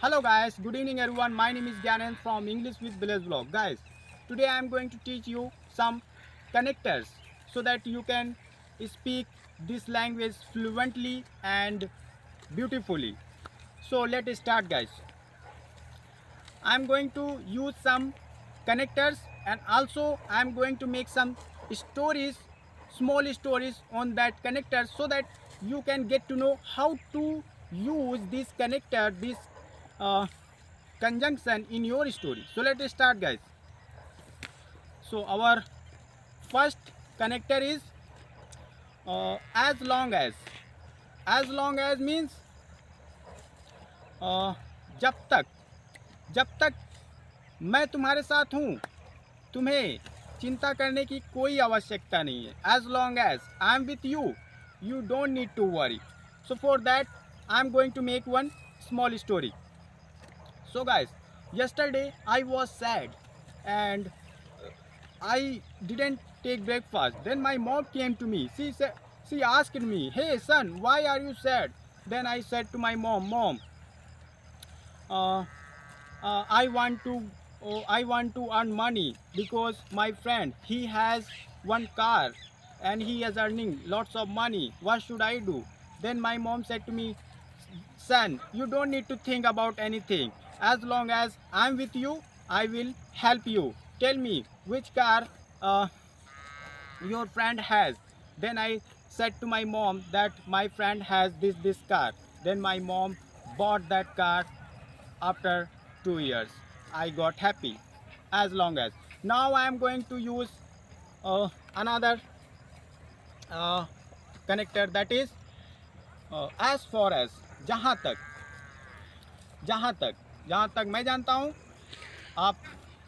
Hello guys, good evening everyone. My name is Gyanan from English with Village Vlog. Guys, today I am going to teach you some connectors so that you can speak this language fluently and beautifully. So let's start guys. I am going to use some connectors and also I am going to make some stories, small stories on that connector so that you can get to know how to use this connector, this uh, conjunction in your story. So let's start guys. So our first connector is as long as means uh, जब तक जब तक मैं तुम्हारे साथ हूँ तुम्हें चिंता करने की कोई आवश्यकता नहीं है. As long as I am with you, you don't need to worry. So for that I am going to make one small story. So guys, yesterday I was sad and I didn't take breakfast. Then my mom came to me. She asked me, "Hey son, why are you sad?" Then I said to my mom, "Mom, uh, I want to earn money because my friend he has one car and he is earning lots of money. What should I do?" Then my mom said to me, "Son, you don't need to think about anything. As long as I'm with you, I will help you. Tell me which car uh, your friend has." Then I said to my mom that my friend has this car. Then my mom bought that car after 2 years. I got happy. As long as now I am going to use another uh, connector, that is as far as. जहाँ तक जहाँ तक जहाँ तक मैं जानता हूँ आप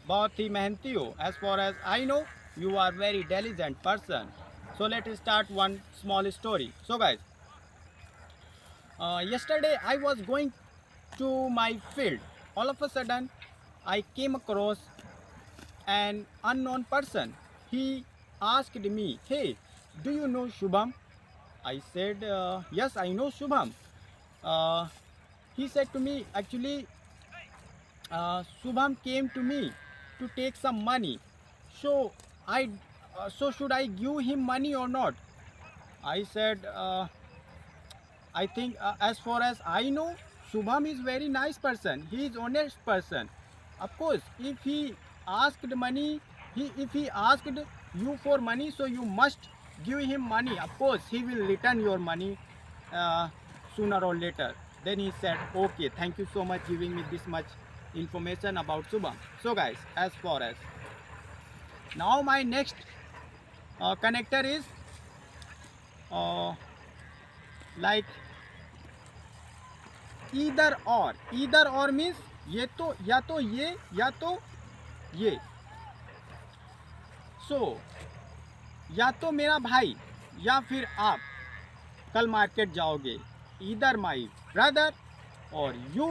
बहुत ही मेहनती हो. As far as I know, you are very diligent person. So let's start one small story. So guys, yesterday I was going to my field. All of a sudden I came across an unknown person. He asked me, "Hey, do you know Shubham?" I said, "Yes, I know Shubham." Uh, he said to me, "Actually, Shubham came to me to take some money. So so should I give him money or not?" I said, "I think as far as I know, Shubham is very nice person. He is honest person. Of course, if he asked money, if he asked you for money, so you must give him money. Of course, he will return your money uh, sooner or later." Then he said, "Okay, thank you so much giving me this much information about Shubham." So guys, as far as now my next connector is uh, like either or means ये तो या तो ये या तो ये. सो या तो मेरा भाई या फिर आप कल मार्केट जाओगे. ईदर माई ब्रदर और you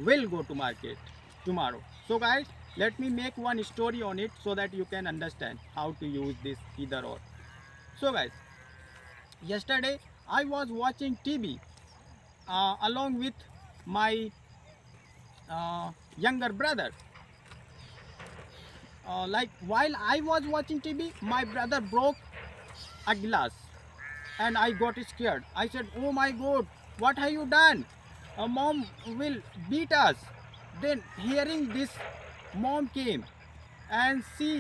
will go to market tomorrow. So guys, let me make one story on it so that you can understand how to use this either or. So guys, yesterday I was watching TV along with my younger brother. Like while I was watching TV, my brother broke a glass and I got scared. I said, "Oh my God, what have you done? Mom will beat us." Then hearing this, mom came and she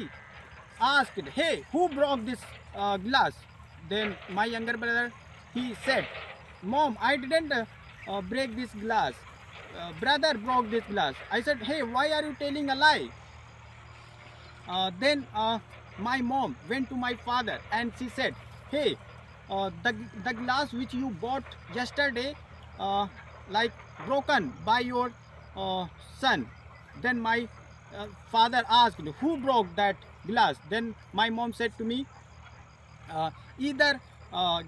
asked, "Hey, who broke this glass?" Then my younger brother, he said, "Mom, I didn't break this glass. Brother broke this glass." I said, "Hey, why are you telling a lie?" Then my mom went to my father and she said, "Hey, the glass which you bought yesterday like broken by your son." Then my father asked, "Who broke that glass?" Then my mom said to me, "Either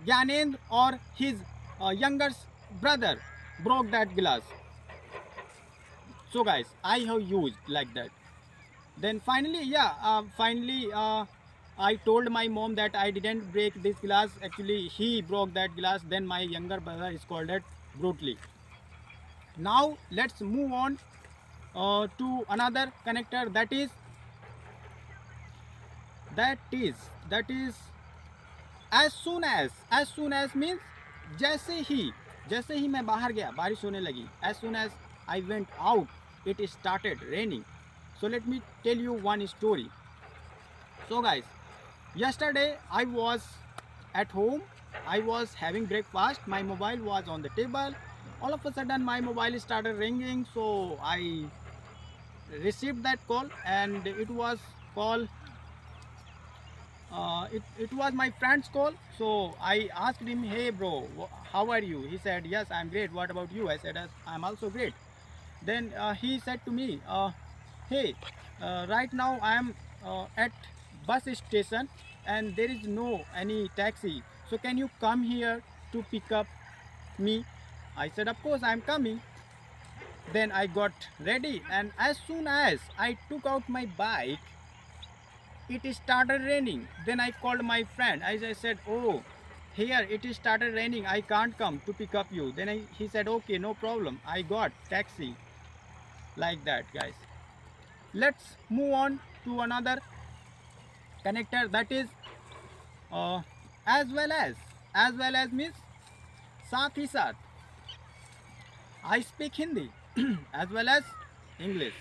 Gyanendra or his younger brother broke that glass." So guys, I have used like that. Then finally, yeah, I told my mom that I didn't break this glass. Actually, he broke that glass. Then my younger brother scolded brutally. Now let's move on to another connector, that is as soon as means जैसे ही मैं बाहर गया बारिश होने लगी. As soon as I went out, it started raining. So let me tell you one story. So guys, yesterday I was at home, I was having breakfast, my mobile was on the table. All of a sudden my mobile started ringing, so I received that call, and it was call it was my friend's call. So I asked him, hey bro, how are you? He said, yes, I'm great. What about you? I said, "Yes, I'm also great." Then he said to me, hey, right now I am at bus station and there is no any taxi. So can you come here to pick up me? I said, of course I'm coming. Then I got ready, and as soon as I took out my bike, it started raining. Then I called my friend. I said, oh, here it started raining, I can't come to pick up you. Then he said, okay, no problem, I got taxi. Like that, guys. Let's move on to another connector, that is uh, as well as means साथ ही साथ. I speak Hindi as well as English.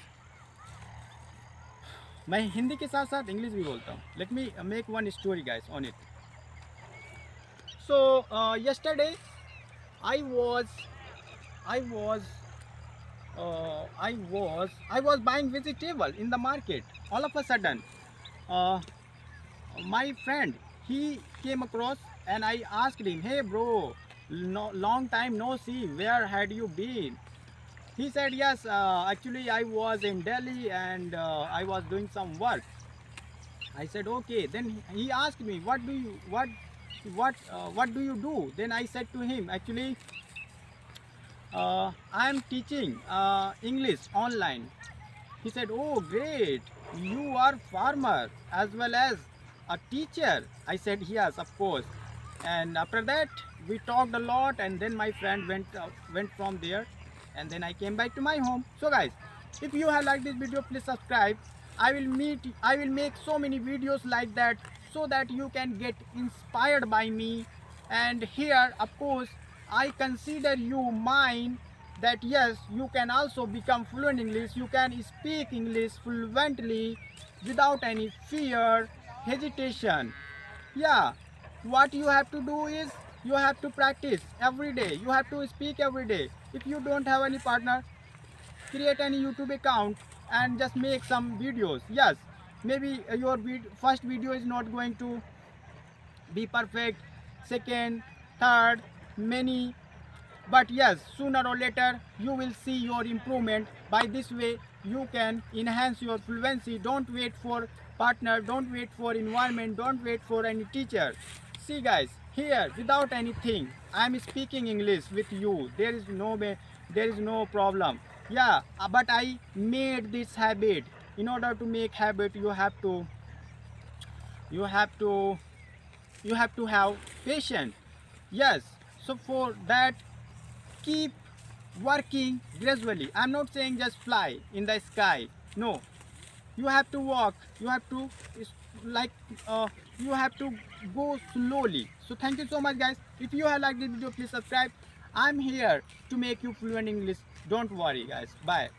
मैं हिंदी के साथ साथ English भी बोलता हूँ. Let me make one story guys on it. So yesterday I was I was I was buying vegetable in the market. All of a sudden, uh, my friend, he came across, and I asked him, hey bro, no, long time no see, where had you been? He said, yes, actually I was in Delhi, and I was doing some work. I said, okay. Then he asked me, what do you do? Then I said to him, actually I am teaching English online. He said, oh great, you are farmer as well as a teacher. I said, yes, of course. And after that we talked a lot, and then my friend went from there, and then I came back to my home. So guys, if you have liked this video, please subscribe. I will make so many videos like that, so that you can get inspired by me. And here, of course, I consider you mine, that yes, you can also become fluent English. You can speak English fluently without any fear, hesitation. Yeah, what you have to do is you have to practice every day. You have to speak every day. If you don't have any partner, create any YouTube account and just make some videos. Yes, maybe your first video is not going to be perfect, second, third, many, but yes, sooner or later you will see your improvement. By this way you can enhance your fluency. Don't wait for partner, don't wait for environment, don't wait for any teacher. See guys, here without anything I am speaking English with you. There is no problem. Yeah, but I made this habit. In order to make habit, you have to have patience. Yes, so for that, keep working gradually. I'm not saying just fly in the sky. No, you have to walk. You have to like you have to go slowly. So thank you so much guys. If you have liked this video, please subscribe. I'm here to make you fluent English. Don't worry guys. Bye.